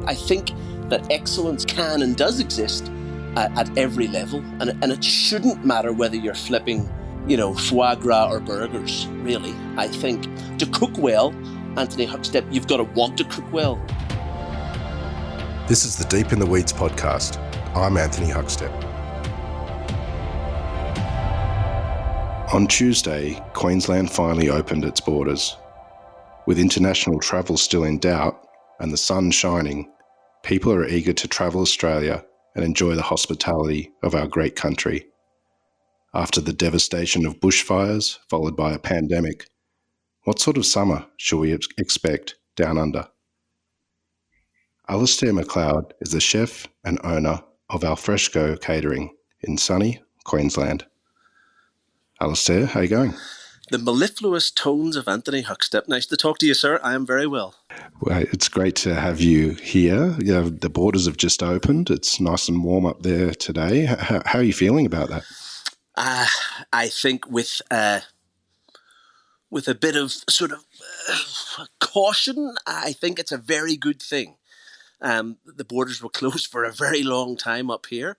I think that excellence can and does exist at every level, and it shouldn't matter whether you're flipping, foie gras or burgers, really. I think to cook well, Anthony Huckstep, you've got to want to cook well. This is the Deep in the Weeds podcast. I'm Anthony Huckstep. On Tuesday, Queensland finally opened its borders. With international travel still in doubt and the sun shining, people are eager to travel Australia and enjoy the hospitality of our great country. After the devastation of bushfires, followed by a pandemic, what sort of summer should we expect down under? Alastair McCleod is the chef and owner of Al'FreshCo Catering in sunny Queensland. Alastair, how are you going? The mellifluous tones of Anthony Huckstep. Nice to talk to you, sir. I am very well. Well, it's great to have you here. The borders have just opened. It's nice and warm up there today. How are you feeling about that? I think with a bit of sort of caution, I think it's a very good thing. The borders were closed for a very long time up here.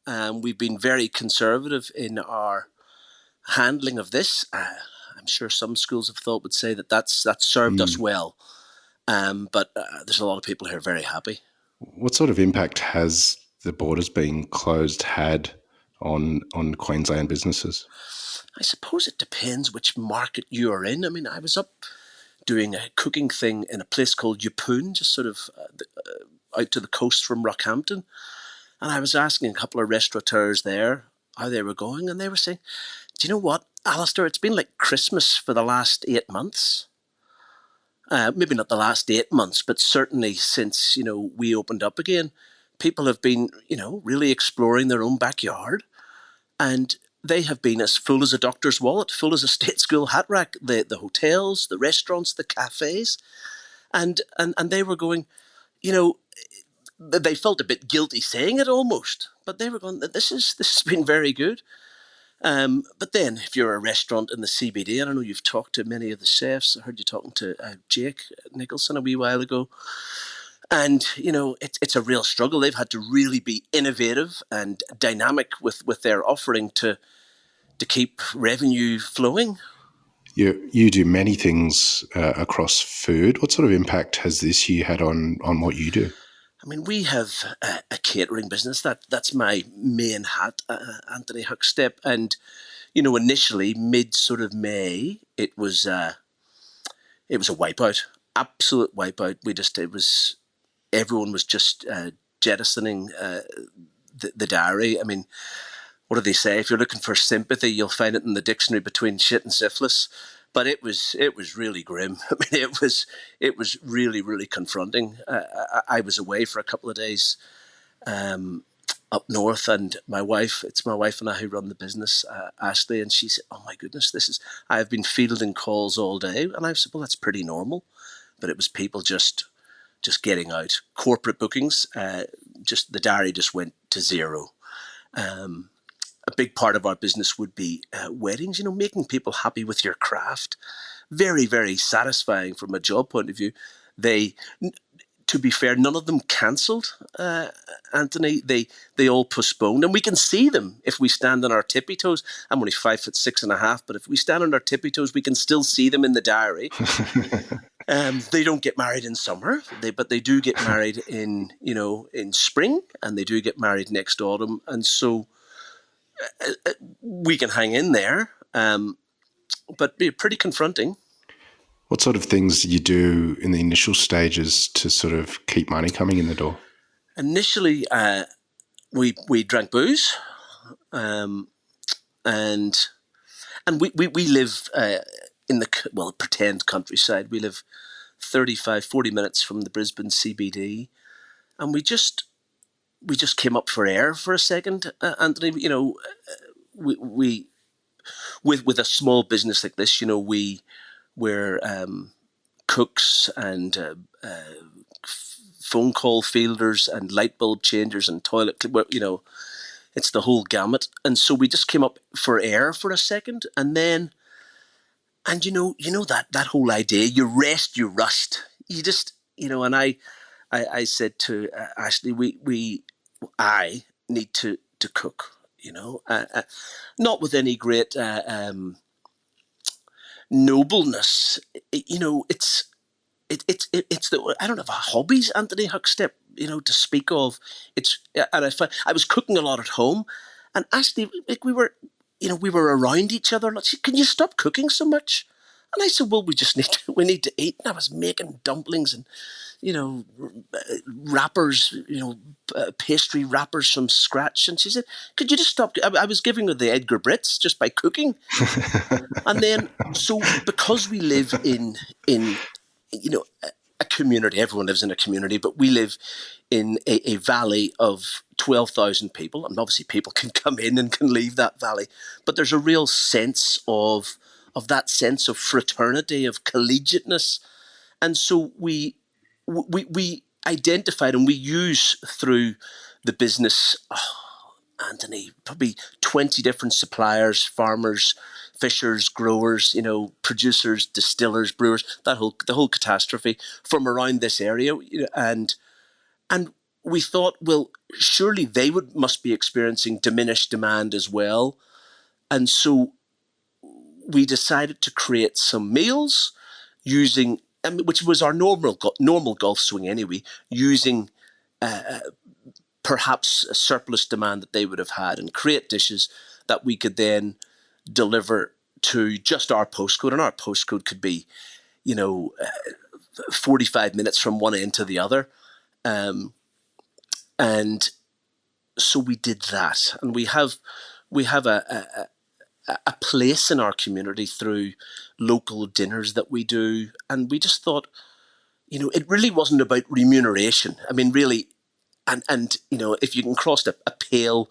We've been very conservative in our handling of this. I'm sure some schools of thought would say that's served us well. But there's a lot of people here very happy. What sort of impact has the borders being closed had on Queensland businesses? I suppose it depends which market you are in. I mean, I was up doing a cooking thing in a place called Yeppoon, just sort of out to the coast from Rockhampton. And I was asking a couple of restaurateurs there how they were going, and they were saying, do you know what, Alastair, it's been like Christmas for the last 8 months. Maybe not the last 8 months, but certainly since, we opened up again, people have been, really exploring their own backyard, and they have been as full as a doctor's wallet, full as a state school hat rack, the hotels, the restaurants, the cafes. And they were going, they felt a bit guilty saying it almost, but they were going, this has been very good. But then if you're a restaurant in the CBD, I don't know, you've talked to many of the chefs. I heard you talking to Jake Nicholson a wee while ago. And, it's a real struggle. They've had to really be innovative and dynamic with their offering to keep revenue flowing. You do many things across food. What sort of impact has this year had on what you do? I mean, we have a catering business. That's my main hat, Anthony Huckstep. And, initially, mid sort of May, it was a wipeout, absolute wipeout. Everyone was just jettisoning the diary. I mean, what do they say? If you're looking for sympathy, you'll find it in the dictionary between shit and syphilis. But it was really grim. I mean, it was really, really confronting. I was away for a couple of days up north, and it's my wife and I who run the business, Ashley, and she said, "Oh my goodness, I have been fielding calls all day," and I said, "Well, that's pretty normal," but it was people just getting out. Corporate bookings, just the diary just went to zero. A big part of our business would be weddings, making people happy with your craft. Very, very satisfying from a job point of view. To be fair, none of them cancelled, Anthony. They all postponed, and we can see them if we stand on our tippy toes. I'm only 5'6.5", but if we stand on our tippy toes, we can still see them in the diary. They don't get married in summer, but they do get married in spring, and they do get married next autumn, and so we can hang in there, but be pretty confronting. What sort of things do you do in the initial stages to sort of keep money coming in the door? Initially, we drank booze, and we live in the pretend countryside. We live 35-40 minutes from the Brisbane CBD, and we just came up for air for a second, Anthony. We with a small business like this, we're cooks and phone call fielders and light bulb changers and toilet, it's the whole gamut. And so we just came up for air for a second, and then, and that whole idea, you rest, you rust. You just, and I I said to Ashley, I need to cook. Not with any great nobleness. It's the I don't have hobbies, Anthony Huckstep, to speak of. And I was cooking a lot at home, and Ashley, like we were around each other. Like, can you stop cooking so much? And I said, well, we need to eat. And I was making dumplings and wrappers, pastry wrappers from scratch. And she said, could you just stop? I was giving her the Edgar Brits just by cooking. And then, so because we live in a community, everyone lives in a community, but we live in a valley of 12,000 people. And obviously people can come in and can leave that valley. But there's a real sense of that sense of fraternity, of collegiateness. And so we identified, and we use through the business, Anthony, probably 20 different suppliers, farmers, fishers, growers, producers, distillers, brewers, the whole catastrophe from around this area. And we thought, well, surely they must be experiencing diminished demand as well. And so we decided to create some meals using, which was our normal golf swing anyway, using perhaps a surplus demand that they would have had, and create dishes that we could then deliver to just our postcode. And our postcode could be, 45 minutes from one end to the other. And so we did that. And we have a place in our community through local dinners that we do. And we just thought, it really wasn't about remuneration. I mean, really, and if you can cross a pale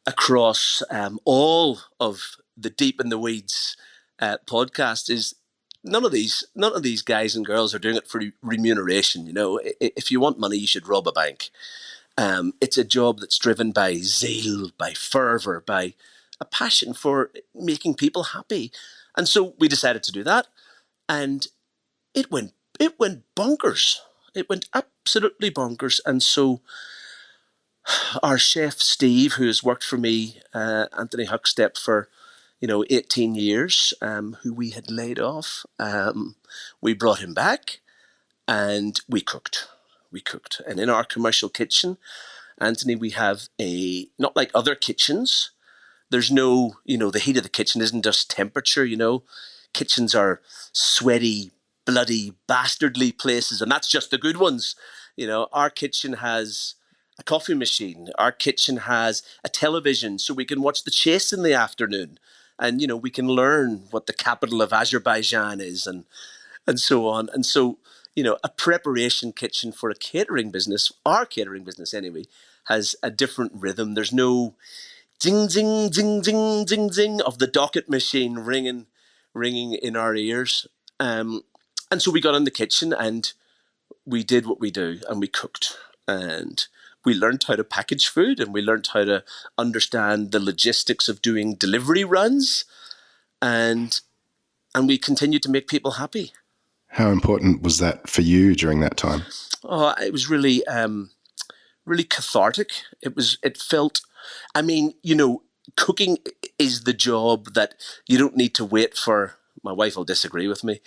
across all of the Deep in the Weeds podcast, is none of these guys and girls are doing it for remuneration. If you want money, you should rob a bank. It's a job that's driven by zeal, by fervor, by a passion for making people happy. And so we decided to do that, and it went bonkers. It went absolutely bonkers. And so our chef Steve, who has worked for me, Anthony Huckstep, for 18 years, who we had laid off, we brought him back, and we cooked. And in our commercial kitchen, Anthony, we have not like other kitchens. There's no, the heat of the kitchen isn't just temperature. Kitchens are sweaty, bloody, bastardly places, and that's just the good ones. Our kitchen has a coffee machine. Our kitchen has a television, so we can watch the chase in the afternoon, and we can learn what the capital of Azerbaijan is, and so on. And so, a preparation kitchen for a catering business, our catering business anyway, has a different rhythm. There's no zing, zing, zing, zing, zing, zing of the docket machine ringing in our ears. And so we got in the kitchen and we did what we do, and we cooked, and we learned how to package food, and we learned how to understand the logistics of doing delivery runs, and we continued to make people happy. How important was that for you during that time? Oh, it was really, really cathartic. It felt, I mean, cooking is the job that you don't need to wait for. My wife will disagree with me.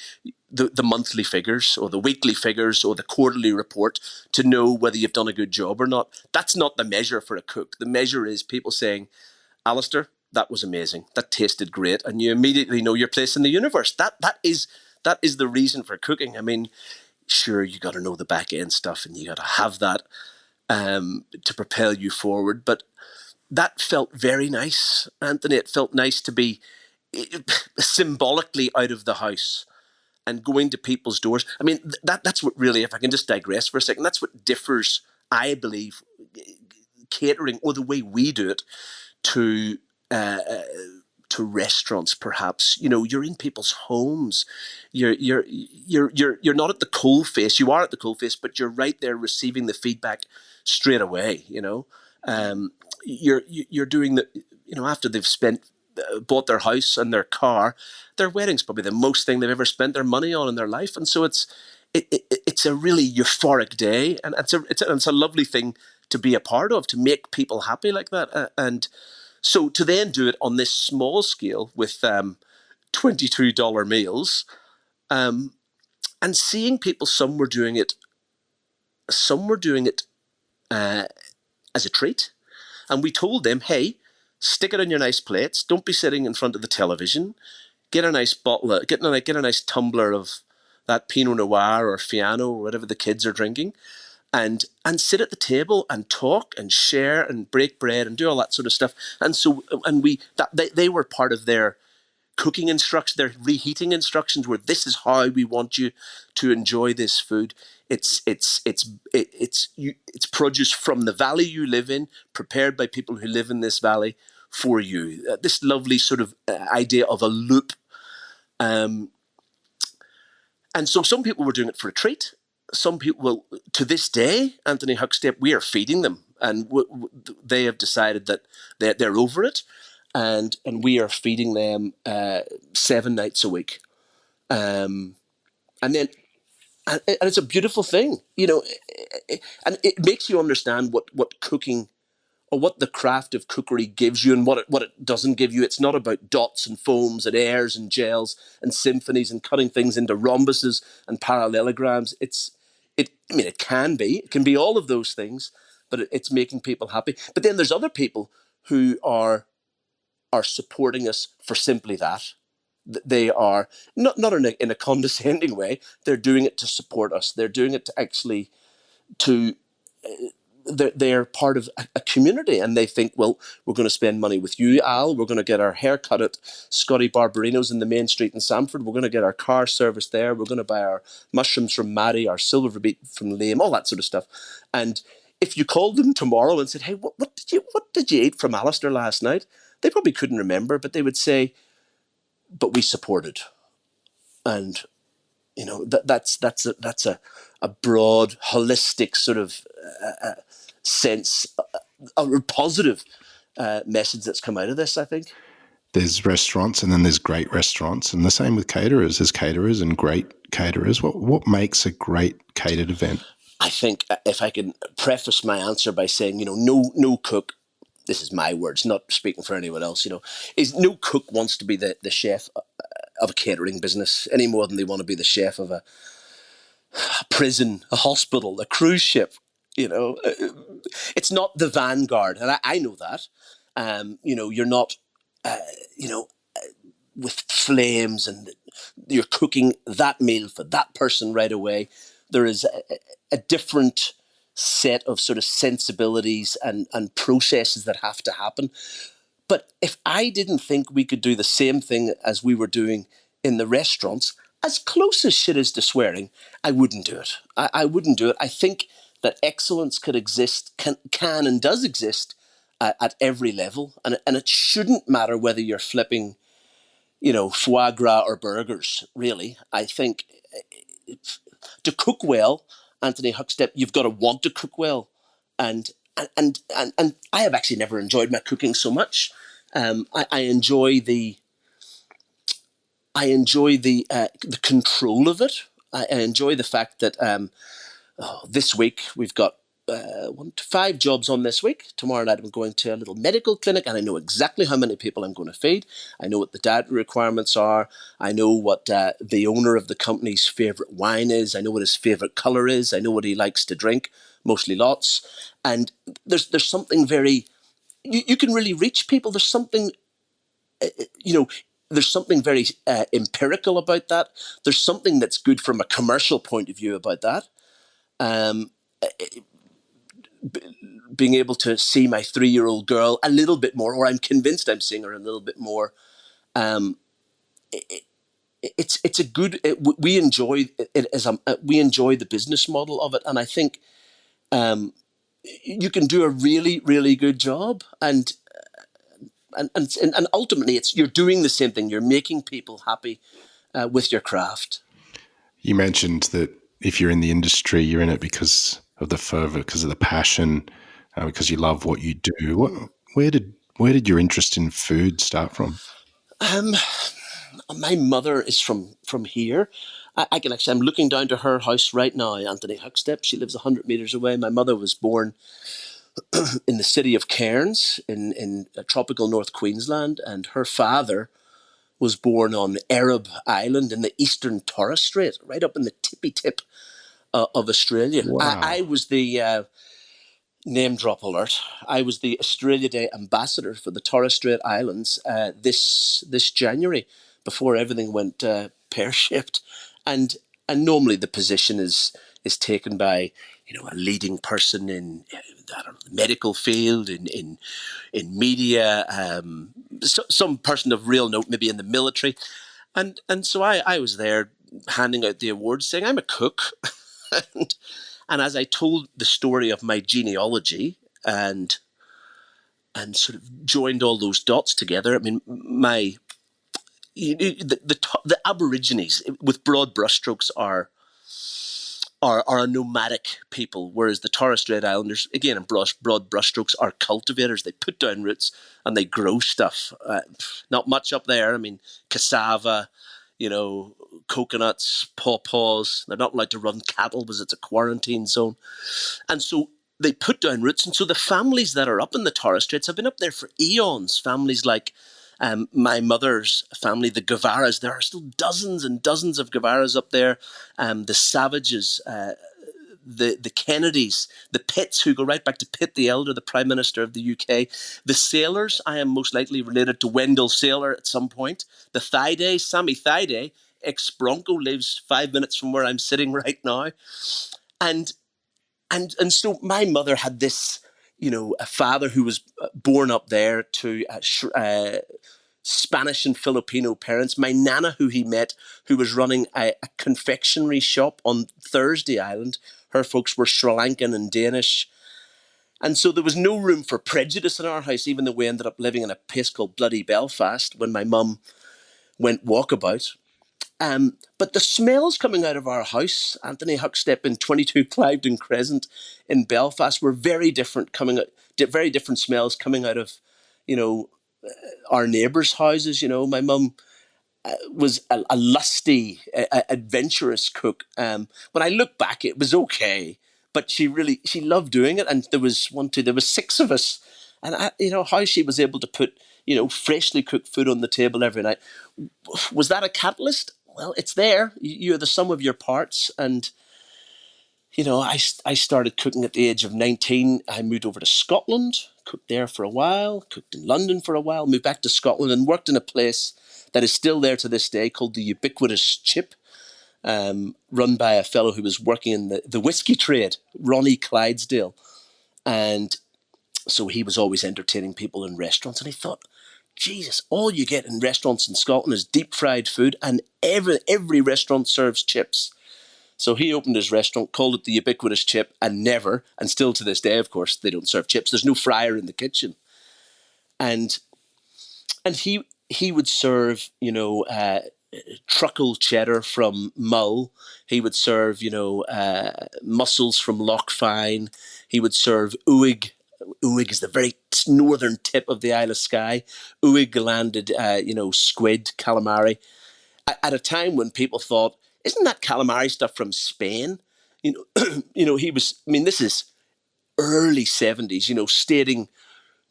The monthly figures or the weekly figures or the quarterly report to know whether you've done a good job or not. That's not the measure for a cook. The measure is people saying, Alastair, that was amazing. That tasted great. And you immediately know your place in the universe. That is the reason for cooking. I mean, sure, you got to know the back end stuff and you got to have that to propel you forward. But that felt very nice, Anthony. It felt nice to be symbolically out of the house and going to people's doors. I mean, that's what really, if I can just digress for a second, that's what differs, I believe, catering or the way we do it to restaurants, perhaps. You're in people's homes. You're not at the coal face. You are at the coal face, but you're right there receiving the feedback straight away. You're doing the after they've bought their house and their car, their wedding's probably the most thing they've ever spent their money on in their life, and so it's it's a really euphoric day, and it's a lovely thing to be a part of, to make people happy like that, and so to then do it on this small scale with $22 meals, and seeing people, some were doing it as a treat, and we told them, hey, stick it on your nice plates. Don't be sitting in front of the television. Get a nice get a nice tumbler of that Pinot Noir or Fiano or whatever the kids are drinking, and sit at the table and talk and share and break bread and do all that sort of stuff. And so they were part of their cooking instructions, their reheating instructions, where this is how we want you to enjoy this food. It's produce from the valley you live in, prepared by people who live in this valley for you. This lovely sort of idea of a loop. And so some people were doing it for a treat. Some people will, to this day, Anthony Huckstep, we are feeding them, and they have decided that they're over it, and we are feeding them 7 nights a week, and it's a beautiful thing, and it makes you understand what cooking, or what the craft of cookery gives you and what it doesn't give you. It's not about dots and foams and airs and gels and symphonies and cutting things into rhombuses and parallelograms. It can be all of those things, but it's making people happy. But then there's other people who are supporting us for simply that. They are not in a condescending way. They're doing it to support us. They're doing it to actually to they're part of a community, and they think, well, we're going to spend money with you, Al. We're going to get our hair cut at Scotty Barbarino's in the main street in Samford. We're going to get our car serviced there. We're going to buy our mushrooms from Maddie, our silver beet from Liam, all that sort of stuff. And if you called them tomorrow and said, hey, what did you eat from Alastair last night? They probably couldn't remember, but they would say, but we supported. And that's a broad, holistic sort of sense, a positive message that's come out of this, I think. There's restaurants, and then there's great restaurants, and the same with caterers. There's caterers and great caterers. What makes a great catered event? I think if I can preface my answer by saying, no cook, this is my words, not speaking for anyone else, is no cook wants to be the chef of a catering business any more than they want to be the chef of a prison, a hospital, a cruise ship. It's not the vanguard, and I know that. You're not, with flames, and you're cooking that meal for that person right away. There is a different set of sort of sensibilities and processes that have to happen. But if I didn't think we could do the same thing as we were doing in the restaurants, as close as shit is to swearing, I wouldn't do it. I wouldn't do it. I think that excellence could exist, can and does exist at every level. And it shouldn't matter whether you're flipping, foie gras or burgers, really. I think to cook well, Anthony Huckstep, you've got to want to cook well. And I have actually never enjoyed my cooking so much. I enjoy the control of it. I enjoy the fact that this week we've got 5 jobs on this week. Tomorrow night I'm going to a little medical clinic, and I know exactly how many people I'm going to feed. I know what the dietary requirements are. I know what the owner of the company's favourite wine is. I know what his favourite colour is. I know what he likes to drink, mostly lots. And there's something very... You can really reach people. There's something... there's something very empirical about that. There's something that's good from a commercial point of view about that. Being able to see my 3-year-old girl a little bit more, or I'm convinced I'm seeing her a little bit more. It's a good. We enjoy it we enjoy the business model of it, and I think you can do a really, really good job. And ultimately, you're doing the same thing. You're making people happy with your craft. You mentioned that if you're in the industry, you're in it because of the fervor, because of the passion, because you love what you do. Where did your interest in food start from? My mother is from here, I can actually, I'm looking down to her house right now, Anthony Huckstep. She lives 100 metres away. My mother was born in the city of Cairns in tropical North Queensland, and her father was born on Arab Island in the eastern Torres Strait, right up in the tippy tip of Australia. I Wow. was the name drop alert. I was the Australia Day ambassador for the Torres Strait Islands this January, before everything went pear shaped, and normally the position is taken by a leading person in I don't know, the medical field, in media, some person of real note, maybe in the military, and so I was there handing out the awards, saying I'm a cook. and, and as I told the story of my genealogy and sort of joined all those dots together, I mean, the Aborigines, with broad brushstrokes, are a nomadic people, whereas the Torres Strait Islanders, again in broad brushstrokes, are cultivators. They put down roots and they grow stuff. Not much up there. I mean, cassava, coconuts, pawpaws. They're not allowed to run cattle because it's a quarantine zone. And so they put down roots. And so the families that are up in the Torres Straits have been up there for eons. Families like my mother's family, the Guevaras. There are still dozens and dozens of Guevaras up there. The Savages, the Kennedys, the Pitts, who go right back to Pitt the Elder, the Prime Minister of the UK. The Sailors, I am most likely related to Wendell Sailor at some point. The Thaiday, Sammy Thaiday, ex-Bronco, lives 5 minutes from where I'm sitting right now. And so my mother had this, a father who was born up there to Spanish and Filipino parents. My nana, who he met, who was running a confectionery shop on Thursday Island, her folks were Sri Lankan and Danish. And so there was no room for prejudice in our house, even though we ended up living in a place called Bloody Belfast when my mum went walkabout. But the smells coming out of our house, Anthony Huckstep in 22 Cliveden Crescent in Belfast, were very different, very different smells coming out of, our neighbours' houses. My mum was a lusty, adventurous cook. When I look back, it was okay, but she loved doing it. And there was six of us, and how she was able to put freshly cooked food on the table every night. Was that a catalyst? Well, it's there. You're the sum of your parts. And, I started cooking at the age of 19. I moved over to Scotland, cooked there for a while, cooked in London for a while, moved back to Scotland and worked in a place that is still there to this day called the Ubiquitous Chip, run by a fellow who was working in the whiskey trade, Ronnie Clydesdale. And so he was always entertaining people in restaurants. And I thought, Jesus, all you get in restaurants in Scotland is deep fried food, and every restaurant serves chips. So he opened his restaurant, called it the Ubiquitous Chip, and still to this day, of course, they don't serve chips. There's no fryer in the kitchen. And he would serve, truckle cheddar from Mull. He would serve, mussels from Locke. He would serve uig. Uig is the very northern tip of the Isle of Skye. Uig landed, squid, calamari. At a time when people thought, isn't that calamari stuff from Spain? He was, this is early 70s, stating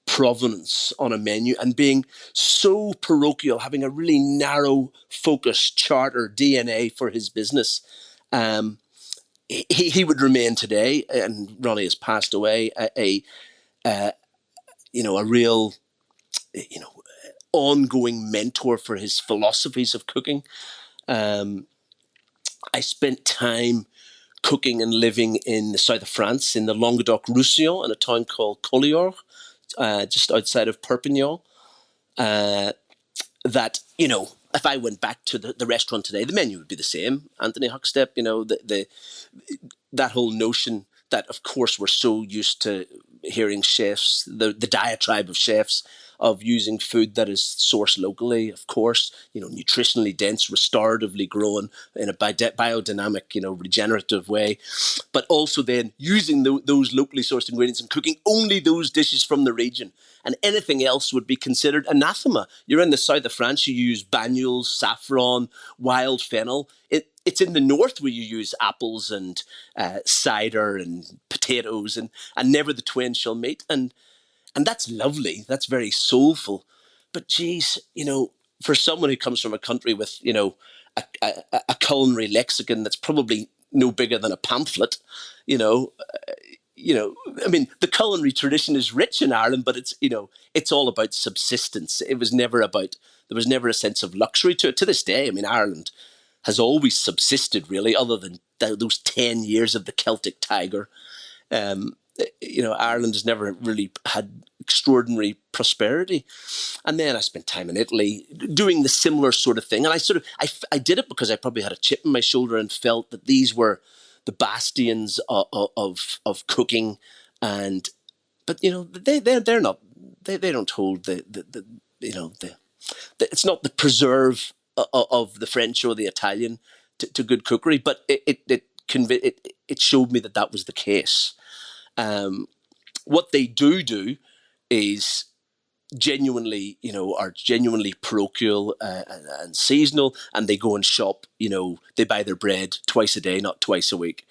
provenance on a menu and being so parochial, having a really narrow focus, charter, DNA for his business. He would remain today, and Ronnie has passed away, a real, ongoing mentor for his philosophies of cooking. I spent time cooking and living in the south of France, in the Languedoc-Roussillon, in a town called Collioure, just outside of Perpignan. That, if I went back to the restaurant today, the menu would be the same. Anthony Huckstep, that whole notion that, of course, we're so used to hearing chefs, the diatribe of chefs of using food that is sourced locally, of course, nutritionally dense, restoratively grown in a biodynamic, regenerative way, but also then using those locally sourced ingredients and cooking only those dishes from the region. And anything else would be considered anathema. You're in the south of France, you use banyuls, saffron, wild fennel. It's in the north where you use apples and cider and potatoes, and never the twain shall meet. And that's lovely. That's very soulful. But geez, for someone who comes from a country with, a culinary lexicon that's probably no bigger than a pamphlet, I mean, the culinary tradition is rich in Ireland, but it's all about subsistence. There was never a sense of luxury to it. To this day, I mean, Ireland has always subsisted, really, other than those 10 years of the Celtic Tiger. Ireland has never really had extraordinary prosperity. And then I spent time in Italy doing the similar sort of thing. And I did it because I probably had a chip in my shoulder and felt that these were the bastions of cooking. But they're not, they don't hold it's not the preserve of the French or the Italian to good cookery, but it showed me that was the case. What they do is genuinely parochial and seasonal, and they go and shop. They buy their bread twice a day, not twice a week,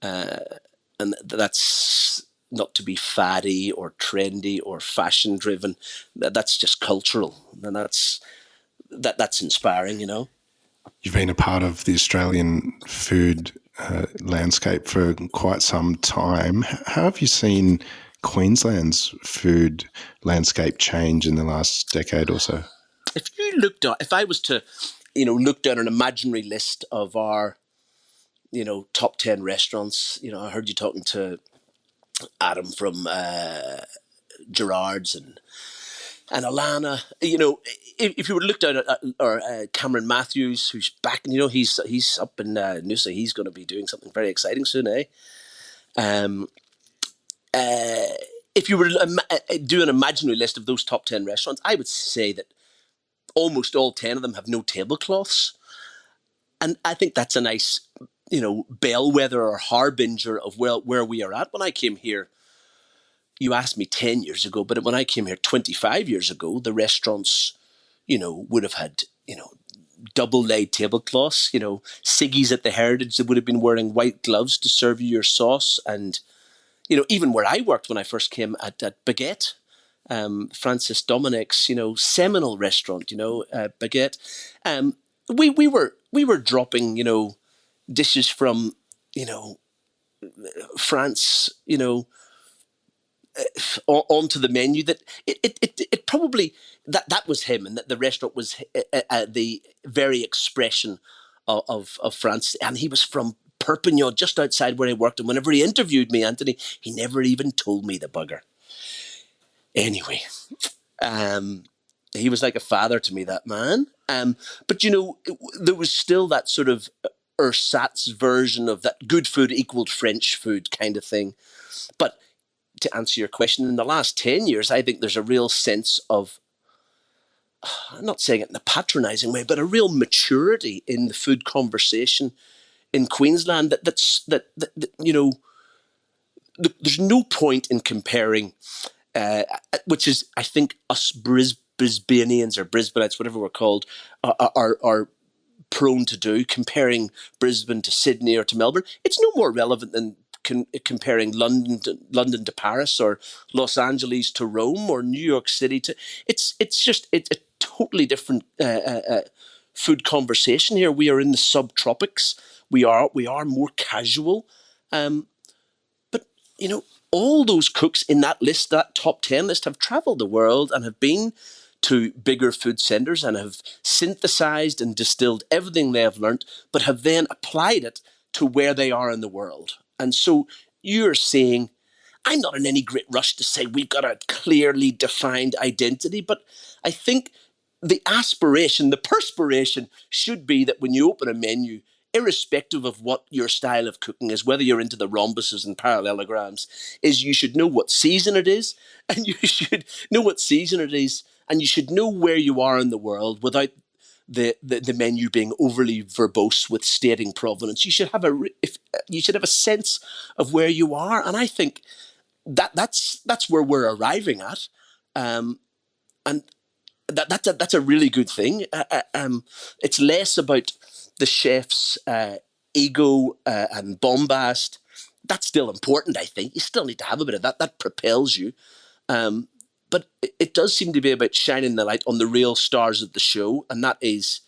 and that's not to be faddy or trendy or fashion driven. That's just cultural, and that's inspiring. You've been a part of the Australian food landscape for quite some time. How have you seen Queensland's food landscape change in the last decade or so? If I was to, look down an imaginary list of our, top 10 restaurants, I heard you talking to Adam from Gerard's and Alana, if you were to look down at Cameron Matthews, who's back, he's up in Noosa, he's going to be doing something very exciting soon, eh? If you were to do an imaginary list of those top 10 restaurants, I would say that almost all 10 of them have no tablecloths. And I think that's a nice, bellwether or harbinger of where we are at. When I came here, you asked me 10 years ago, but when I came here 25 years ago, the restaurants, would have had, double laid tablecloths, Siggy's at the Heritage, they would have been wearing white gloves to serve you your sauce. And, even where I worked when I first came at Baguette, Francis Dominic's, seminal restaurant, Baguette. We were dropping, dishes from, France, onto the menu. That it probably that was him, and that the restaurant was the very expression of France. And he was from Perpignan, just outside where I worked. And whenever he interviewed me, Anthony, he never even told me, the bugger. Anyway, he was like a father to me, that man. But there was still that sort of ersatz version of that good food equaled French food kind of thing. But to answer your question, in the last 10 years, I think there's a real sense of, I'm not saying it in a patronizing way, but a real maturity in the food conversation in Queensland that there's no point in comparing, which is, I think, us Brisbaneans or Brisbaneites, whatever we're called, are prone to do, comparing Brisbane to Sydney or to Melbourne. It's no more relevant than comparing London to Paris or Los Angeles to Rome or New York City to. It's a totally different food conversation here. We are in the subtropics. We are more casual, but all those cooks in that list, that top 10 list, have travelled the world and have been to bigger food centres and have synthesised and distilled everything they have learnt, but have then applied it to where they are in the world. And so you're saying, I'm not in any great rush to say we've got a clearly defined identity, but I think the aspiration, the perspiration should be that when you open a menu, irrespective of what your style of cooking is, whether you're into the rhombuses and parallelograms, is you should know what season it is, and you should know what season it is, and you should know where you are in the world without the menu being overly verbose with stating provenance. You should have you should have a sense of where you are, and I think that's where we're arriving at, and that's a really good thing. It's less about the chef's ego and bombast. That's still important, I think. You still need to have a bit of that. That propels you. But it does seem to be about shining the light on the real stars of the show, and that is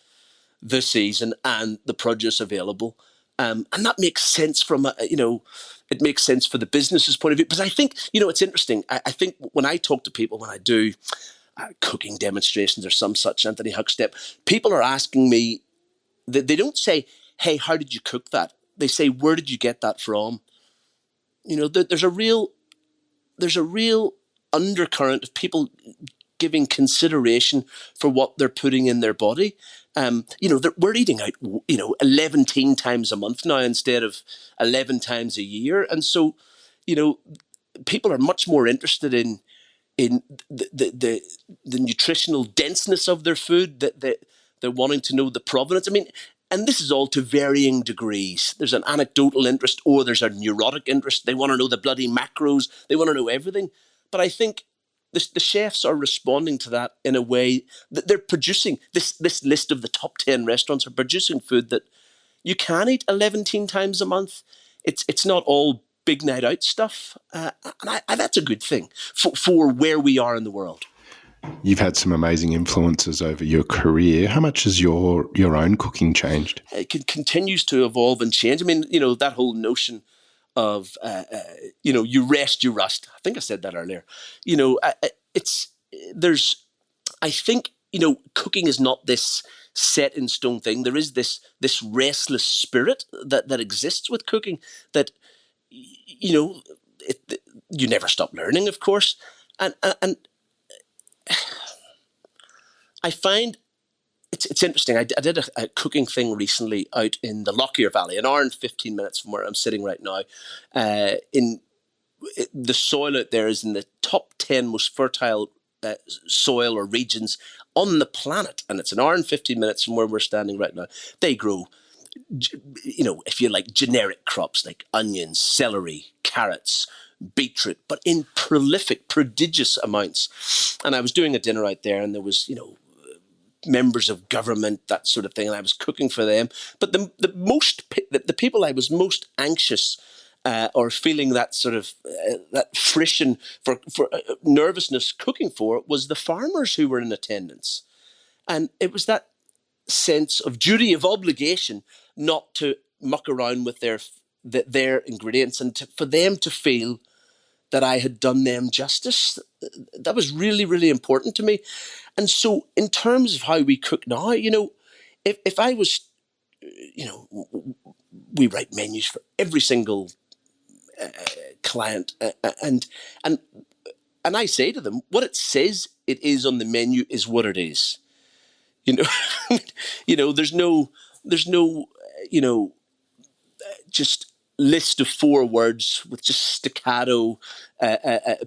the season and the produce available. And that makes sense from it makes sense for the business's point of view. Because I think, it's interesting. I think when I talk to people, when I do cooking demonstrations or some such, Anthony Huckstep, people are asking me, they don't say, hey, how did you cook that? They say, where did you get that from? There's a real undercurrent of people giving consideration for what they're putting in their body. We're eating out, 11 times a month now instead of 11 times a year. And so, people are much more interested in the nutritional denseness of their food, that they're wanting to know the provenance. I mean, and this is all to varying degrees. There's an anecdotal interest, or there's a neurotic interest. They want to know the bloody macros. They want to know everything. But I think the chefs are responding to that in a way that they're producing this list of the top 10 restaurants are producing food that you can eat 11 times a month. It's not all big night out stuff. And that's a good thing for where we are in the world. You've had some amazing influences over your career. How much has your own cooking changed? It continues to evolve and change. I mean, that whole notion of, you rest, you rust. I think I said that earlier. I think, cooking is not this set in stone thing. There is this restless spirit that exists with cooking that, you never stop learning, of course. And I find it's interesting. I did a cooking thing recently out in the Locke Valley, an hour and 15 minutes from where I'm sitting right now. The soil out there is in the top 10 most fertile soil or regions on the planet. And it's an hour and 15 minutes from where we're standing right now. They grow, if you like, generic crops like onions, celery, carrots, beetroot, but in prodigious amounts. And I was doing a dinner out there, and there was, members of government, that sort of thing, and I was cooking for them. But the people I was most anxious or feeling that sort of that friction for nervousness cooking for was the farmers who were in attendance. And it was that sense of duty, of obligation, not to muck around with their ingredients, and for them to feel that I had done them justice. That was really, really important to me. And so in terms of how we cook now, if I was, we write menus for every single client, and I say to them, what it says it is on the menu is what it is. There's no, just list of 4 words with just staccato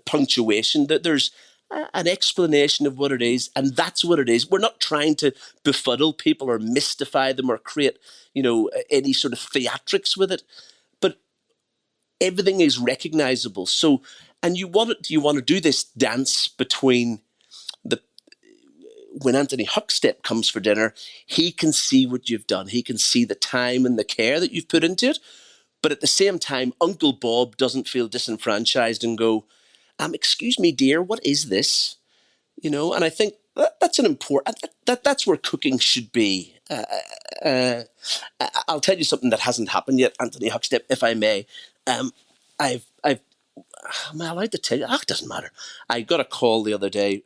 punctuation. That there's an explanation of what it is, and that's what it is. We're not trying to befuddle people or mystify them or create, any sort of theatrics with it. But everything is recognizable. So, and you want to do this dance between when Anthony Huckstep comes for dinner, he can see what you've done. He can see the time and the care that you've put into it. But at the same time, Uncle Bob doesn't feel disenfranchised and go, excuse me, dear, what is this? And I think that's an important, that's where cooking should be. I'll tell you something that hasn't happened yet, Anthony Huckstep, if I may. Am I allowed to tell you? It doesn't matter. I got a call the other day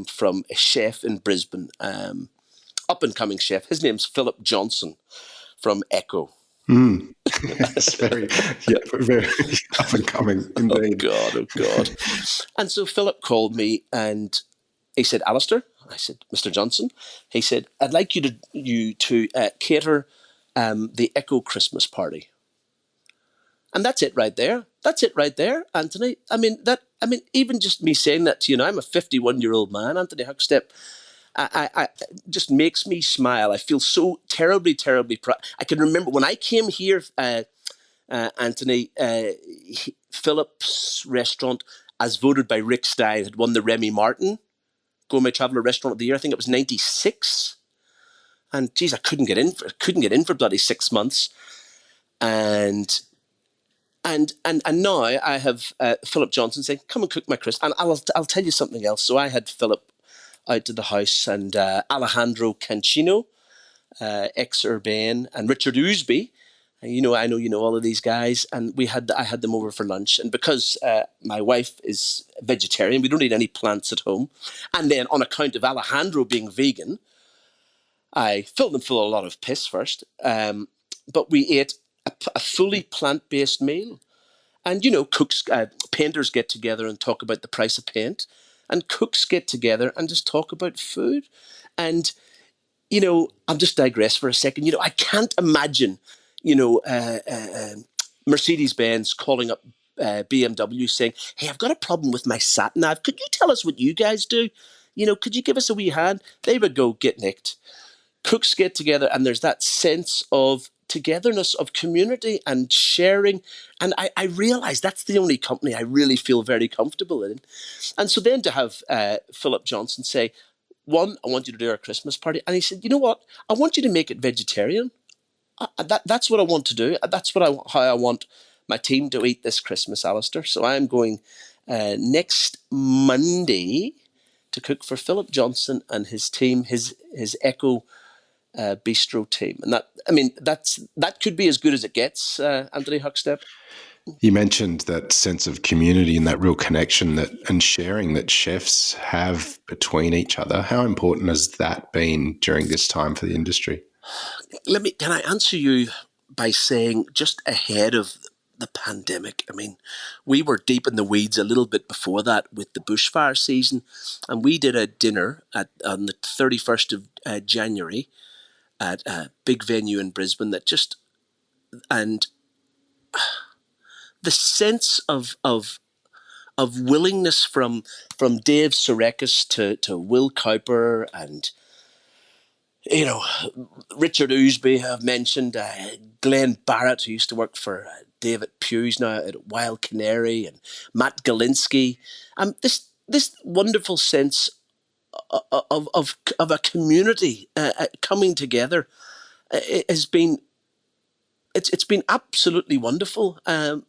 from a chef in Brisbane, up-and-coming chef. His name's Philip Johnson from Echo. It's very up and coming indeed. Oh God. And so Philip called me and he said, Alastair, I said, Mr. Johnson, he said, I'd like you to cater the Echo Christmas party. And that's it right there. That's it right there, Anthony. I mean, even just me saying that to you now, I'm a 51-year-old man, Anthony Huckstep. I just makes me smile. I feel so terribly, terribly proud. I can remember when I came here, Anthony, Philip's restaurant, as voted by Rick Stein, had won the Remy Martin Gourmet Traveller Restaurant of the Year. I think it was '96. And geez, I couldn't get in for bloody 6 months. And now I have Philip Johnson saying, "Come and cook my Chris." And I'll tell you something else. So I had Philip out to the house, and Alejandro Cancino, ex-Urbane, and Richard Ousby. I know you know all of these guys, and I had them over for lunch. And because my wife is vegetarian, we don't eat any plants at home. And then on account of Alejandro being vegan, I filled them full of a lot of piss first. But we ate a fully plant-based meal. And, cooks, painters get together and talk about the price of paint. And cooks get together and just talk about food. And, I'll just digress for a second. I can't imagine, Mercedes-Benz calling up BMW saying, "Hey, I've got a problem with my sat nav. Could you tell us what you guys do? Could you give us a wee hand?" They would go, "Get nicked." Cooks get together, and there's that sense of togetherness, of community and sharing. And I realize that's the only company I really feel very comfortable in. And so then to have Philip Johnson say, "One, I want you to do our Christmas party." And he said, "You know what? I want you to make it vegetarian. That's what I want to do. That's how I want my team to eat this Christmas, Alastair." So I'm going next Monday to cook for Philip Johnson and his team, his Echo bistro team. And that could be as good as it gets, Anthony Huckstep. You mentioned that sense of community and that real connection and sharing that chefs have between each other. How important has that been during this time for the industry? Can I answer you by saying, just ahead of the pandemic, we were deep in the weeds a little bit before that with the bushfire season, and we did a dinner on the 31st of January at a big venue in Brisbane and the sense of willingness from Dave Sorekis to Will Cowper and Richard Ousby I've mentioned, Glenn Barrett, who used to work for David Pugh's now at Wild Canary, and Matt Galinsky. This wonderful sense of a community coming together has been it's been absolutely wonderful. And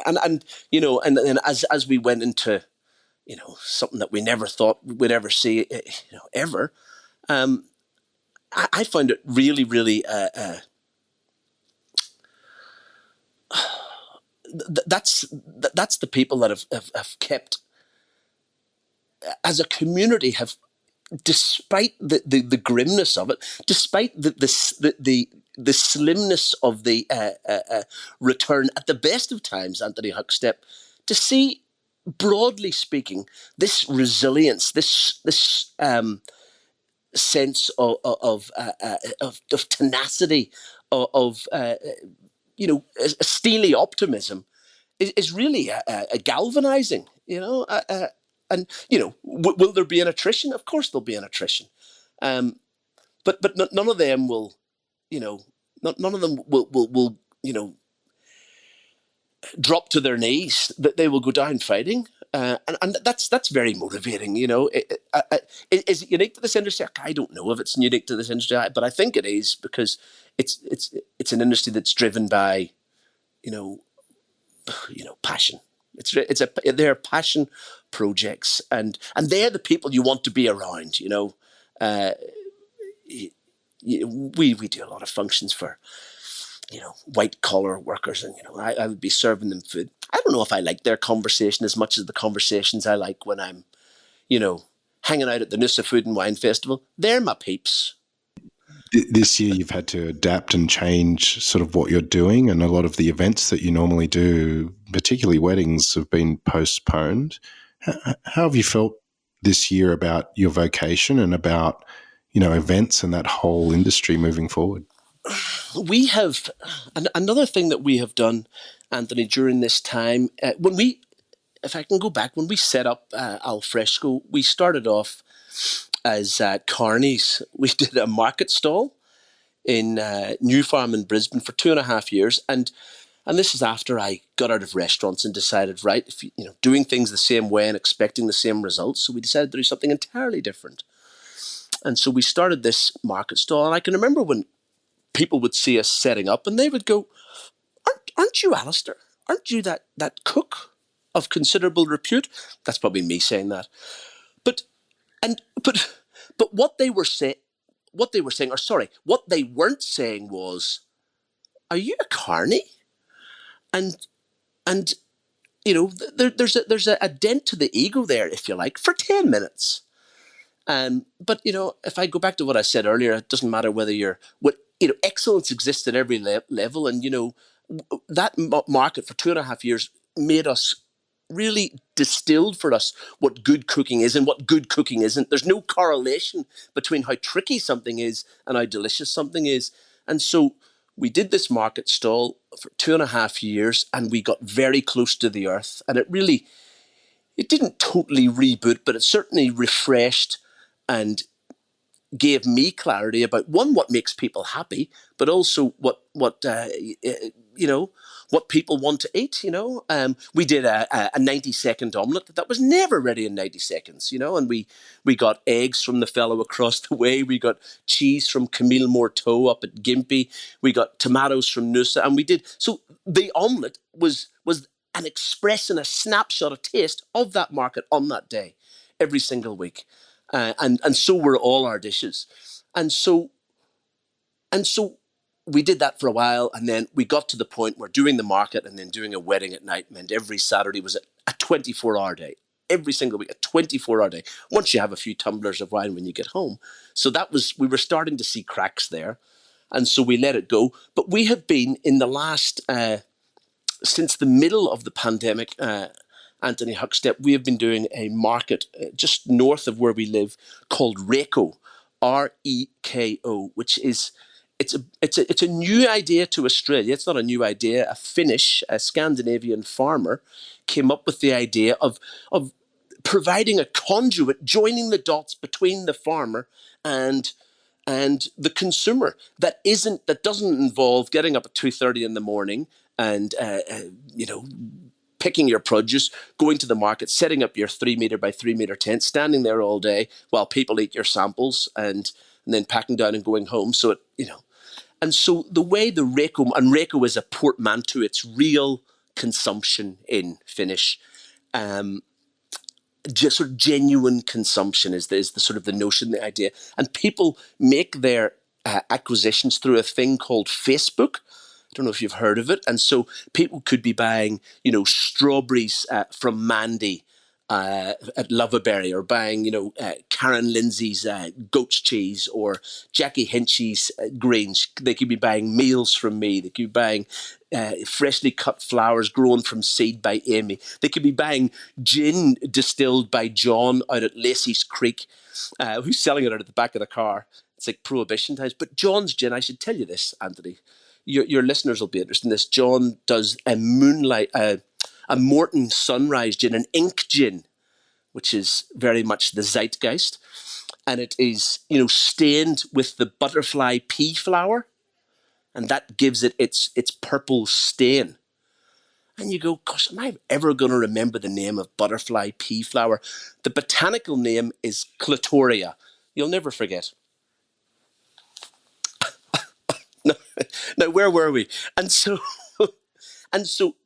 as we went into something that we never thought we'd ever see ever. I found it really, really. That's the people that have kept, as a community, have, despite the grimness of it, despite the slimness of the return at the best of times, Anthony Huckstep, to see, broadly speaking, this resilience, this sense of tenacity, of a steely optimism is really a galvanizing. And will there be an attrition? Of course, there'll be an attrition, but none of them will. None of them will drop to their knees. That they will go down fighting. And that's very motivating. Is it unique to this industry? I don't know if it's unique to this industry, but I think it is, because it's an industry that's driven by passion. They're passion projects, and they're the people you want to be around. We do a lot of functions for white collar workers, and I would be serving them food. I don't know if I like their conversation as much as the conversations I like when I'm hanging out at the Noosa Food and Wine Festival. They're my peeps. This year you've had to adapt and change sort of what you're doing, and a lot of the events that you normally do, particularly weddings, have been postponed. How have you felt this year about your vocation and about events and that whole industry moving forward? we have another thing that we have done, Anthony, during this time. If I can go back, when we set up Al'FreshCo, we started off as carnies. We did a market stall in New Farm in Brisbane for 2.5 years, and this is after I got out of restaurants and decided, right, if doing things the same way and expecting the same results, so we decided to do something entirely different. And so we started this market stall, and I can remember when people would see us setting up, and they would go, "Aren't you Alastair? Aren't you that cook of considerable repute?" That's probably me saying that, but and but what they weren't saying was, "Are you a carny?" And and there's a dent to the ego there, if you like, for 10 minutes. But if I go back to what I said earlier, it doesn't matter whether excellence exists at every level, and that market for 2.5 years made us really distilled for us what good cooking is and what good cooking isn't. There's no correlation between how tricky something is and how delicious something is, and so we did this market stall for 2.5 years, and we got very close to the earth, and it didn't totally reboot, but it certainly refreshed and gave me clarity about, one, what makes people happy, but also what people want to eat. We did a 90-second omelette that was never ready in 90 seconds. And we got eggs from the fellow across the way. We got cheese from Camille Morteau up at Gympie. We got tomatoes from Noosa, and we did so. The omelette was an express and a snapshot of taste of that market on that day, every single week. And so were all our dishes, and so we did that for a while, and then we got to the point where doing the market and then doing a wedding at night meant every Saturday was a 24-hour day, every single week a 24-hour day. Once you have a few tumblers of wine when you get home, so we were starting to see cracks there, and so we let it go. But we have been in the last since the middle of the pandemic. Anthony Huckstep, we have been doing a market just north of where we live called RECO, REKO, which is it's a new idea to Australia. It's not a new idea. A Scandinavian farmer came up with the idea of providing a conduit, joining the dots between the farmer and the consumer that doesn't involve getting up at 2:30 in the morning and picking your produce, going to the market, setting up your 3 meter by 3 meter tent, standing there all day while people eat your samples, and then packing down and going home. And so the way the RECO is a portmanteau, it's real consumption in Finnish. Just sort of genuine consumption is the sort of the notion, the idea. And people make their acquisitions through a thing called Facebook. I don't know if you've heard of it. And so people could be buying, strawberries from Mandy at Loverberry, or buying, Karen Lindsay's goat's cheese, or Jackie Hinchy's greens. They could be buying meals from me. They could be buying freshly cut flowers grown from seed by Amy. They could be buying gin distilled by John out at Lacey's Creek, who's selling it out at the back of the car. It's like prohibition times. But John's gin, I should tell you this, Anthony. Your listeners will be interested in this. John does a Morton Sunrise gin, an ink gin, which is very much the zeitgeist, and it is stained with the butterfly pea flower, and that gives it its purple stain. And you go, gosh, am I ever going to remember the name of butterfly pea flower? The botanical name is Clitoria. You'll never forget. Now, where were we? And so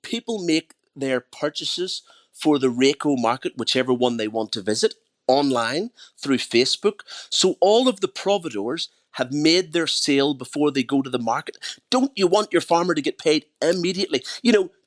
people make their purchases for the RECO market, whichever one they want to visit, online through Facebook. So all of the providores have made their sale before they go to the market. Don't you want your farmer to get paid immediately?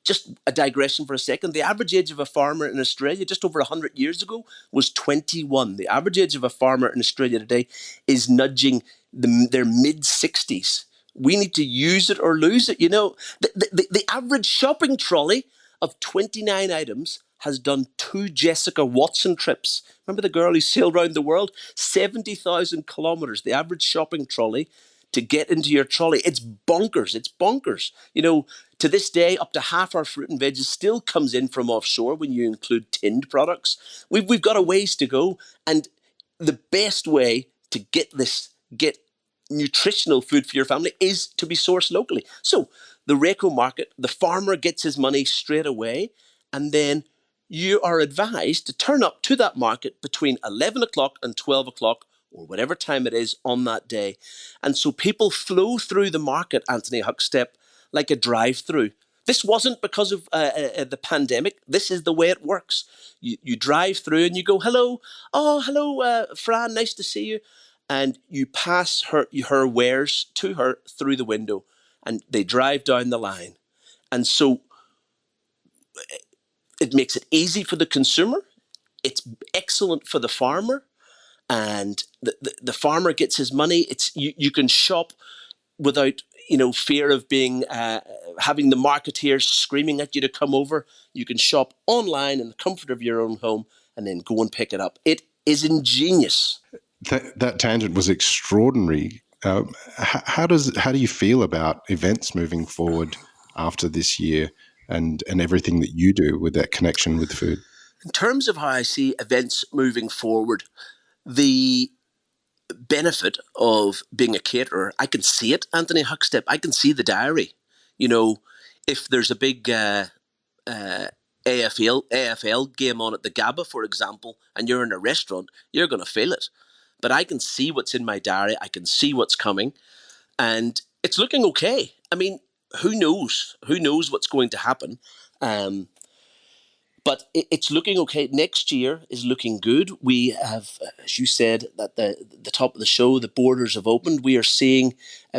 Just a digression for a second. The average age of a farmer in Australia just over 100 years ago was 21. The average age of a farmer in Australia today is nudging their mid-60s. We need to use it or lose it. The average shopping trolley of 29 items has done 2 Jessica Watson trips. Remember the girl who sailed around the world? 70,000 kilometres. The average shopping trolley to get into your trolley. It's bonkers. It's bonkers. To this day, up to half our fruit and veggies still comes in from offshore when you include tinned products. We've got a ways to go. And the best way to get nutritional food for your family is to be sourced locally. So the Reco market, the farmer gets his money straight away, and then you are advised to turn up to that market between 11 o'clock and 12 o'clock or whatever time it is on that day. And so people flow through the market, Anthony Huckstep, like a drive-through. This wasn't because of the pandemic. This is the way it works. You drive through and you go, hello. Oh, hello, Fran, nice to see you. And you pass her wares to her through the window, and they drive down the line. And so it makes it easy for the consumer. It's excellent for the farmer, and the farmer gets his money. You can shop without fear of being having the marketeers screaming at you to come over. You can shop online in the comfort of your own home and then go and pick it up. It is ingenious. That tangent was extraordinary. How do you feel about events moving forward after this year and everything that you do with that connection with food? In terms of how I see events moving forward, the benefit of being a caterer, I can see it, Anthony Huckstep. I can see the diary. If there's a big AFL game on at the GABA, for example, and you're in a restaurant, you're going to feel it. But I can see what's in my diary. I can see what's coming, and it's looking okay. I mean, who knows? Who knows what's going to happen? But it's looking okay. Next year is looking good. We have, as you said, at the top of the show, the borders have opened. We are seeing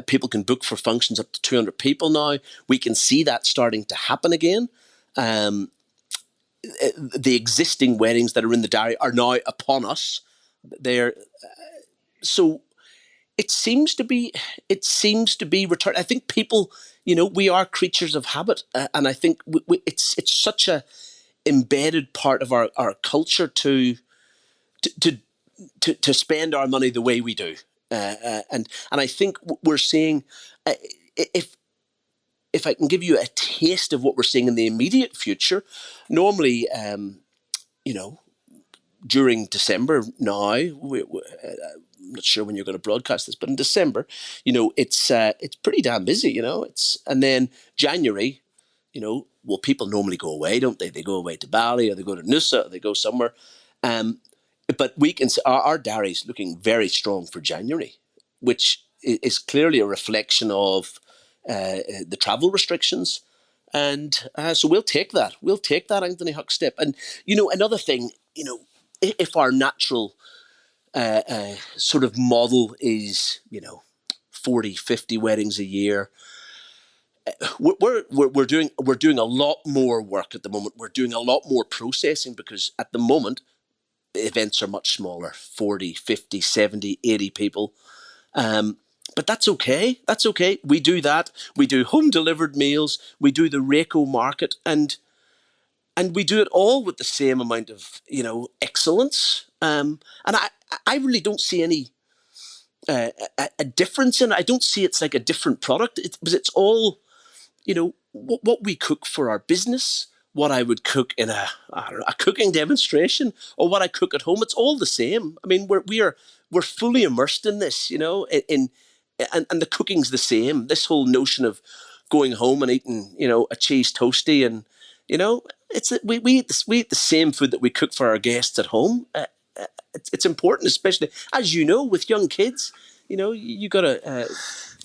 people can book for functions up to 200 people now. We can see that starting to happen again. The existing weddings that are in the diary are now upon us. So it seems to be return. I think people, we are creatures of habit, and I think it's such a embedded part of our culture to spend our money the way we do, and I think we're seeing, if I can give you a taste of what we're seeing in the immediate future, normally, during December now, I'm not sure when you're going to broadcast this, but in December, it's pretty damn busy, and then January, well, people normally go away, don't they? They go away to Bali, or they go to Noosa, or they go somewhere. But we can see our diary's looking very strong for January, which is clearly a reflection of the travel restrictions. And so we'll take that. We'll take that, Anthony Huckstep. And, another thing, if our natural sort of model is, 40, 50 weddings a year, we're doing a lot more work at the moment. We're doing a lot more processing, because at the moment events are much smaller, 40, 50, 70, 80 people. But that's okay. That's okay. We do that. We do home delivered meals. We do the Reco market, and we do it all with the same amount of excellence. And I really don't see any a difference in it. I don't see it's like a different product. It's all what we cook for our business, what I would cook in a cooking demonstration, or what I cook at home. It's all the same. I mean, we're fully immersed in this, and the cooking's the same. This whole notion of going home and eating, a cheese toastie, and we eat the same food that we cook for our guests at home. It's important, especially as with young kids. You got to.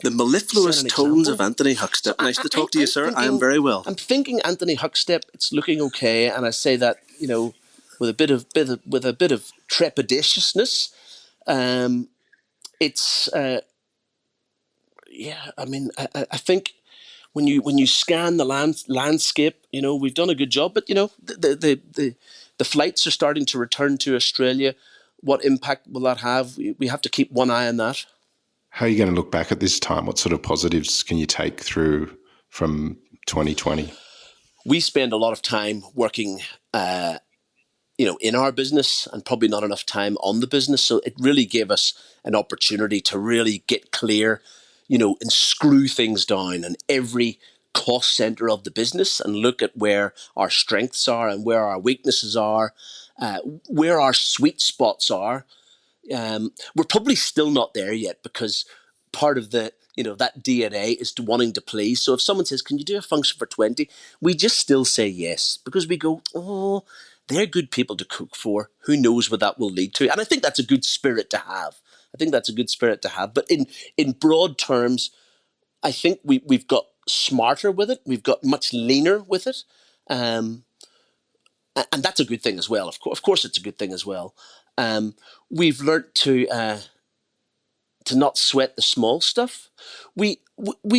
The mellifluous tones of Anthony Huckstep. Nice to talk to you, sir. I am very well. I'm thinking, Anthony Huckstep, it's looking okay, and I say that with a bit of trepidatiousness. It's yeah. I mean, I think when you scan the landscape, we've done a good job. But the flights are starting to return to Australia. What impact will that have? We have to keep one eye on that. How are you going to look back at this time? What sort of positives can you take through from 2020? We spend a lot of time working, in our business, and probably not enough time on the business. So it really gave us an opportunity to really get clear. and screw things down on every cost center of the business and look at where our strengths are and where our weaknesses are, where our sweet spots are. We're probably still not there yet, because part of the that DNA is to wanting to please. So if someone says, "Can you do a function for 20?" we just still say yes, because we go, "Oh, they're good people to cook for. Who knows what that will lead to?" And I think that's a good spirit to have. But in broad terms, I think we've got smarter with it. We've got much leaner with it. And that's a good thing as well. Of course, it's a good thing as well. We've learnt to not sweat the small stuff. We've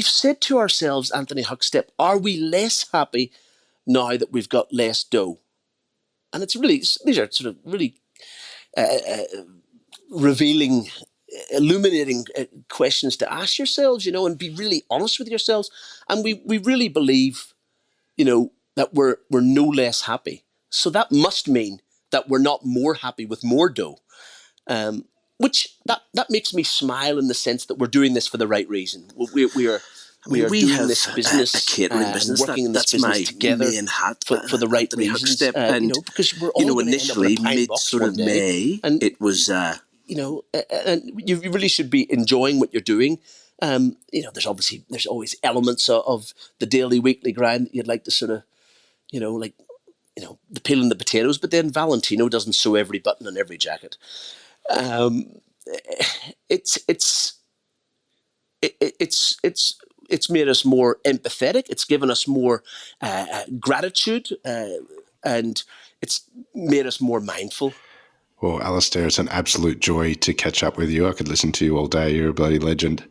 said to ourselves, Anthony Huckstep, are we less happy now that we've got less dough? And these are sort of really revealing, illuminating questions to ask yourselves, and be really honest with yourselves. And we really believe, that we're no less happy. So that must mean that we're not more happy with more dough. Which that makes me smile, in the sense that we're doing this for the right reason. We are doing this business, a catering business, working in this business together for the right reasons. And because we're all initially mid sort of May, and it was and you really should be enjoying what you're doing. There's always elements of the daily, weekly grind that you'd like to sort of, the peeling the potatoes, but then Valentino doesn't sew every button on every jacket. It's made us more empathetic. It's given us more gratitude, and it's made us more mindful. Well, Alastair, it's an absolute joy to catch up with you. I could listen to you all day. You're a bloody legend.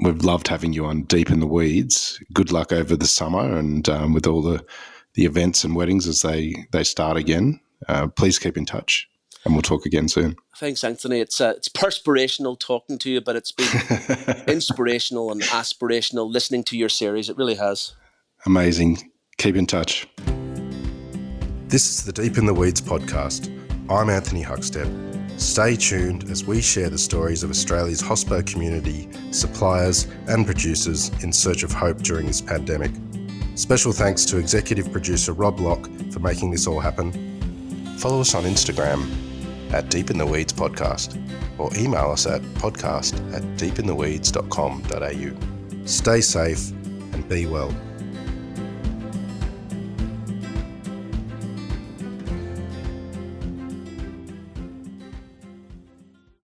We've loved having you on Deep in the Weeds. Good luck over the summer, and with all the events and weddings as they start again. Please keep in touch, and we'll talk again soon. Thanks, Anthony. It's perspirational talking to you, but it's been inspirational and aspirational listening to your series. It really has. Amazing. Keep in touch. This is the Deep in the Weeds podcast. I'm Anthony Huckstep. Stay tuned as we share the stories of Australia's hospo community, suppliers and producers in search of hope during this pandemic. Special thanks to executive producer Rob Locke for making this all happen. Follow us on Instagram at Deep in the Weeds Podcast, or email us at podcast@deepintheweeds.com.au. Stay safe and be well.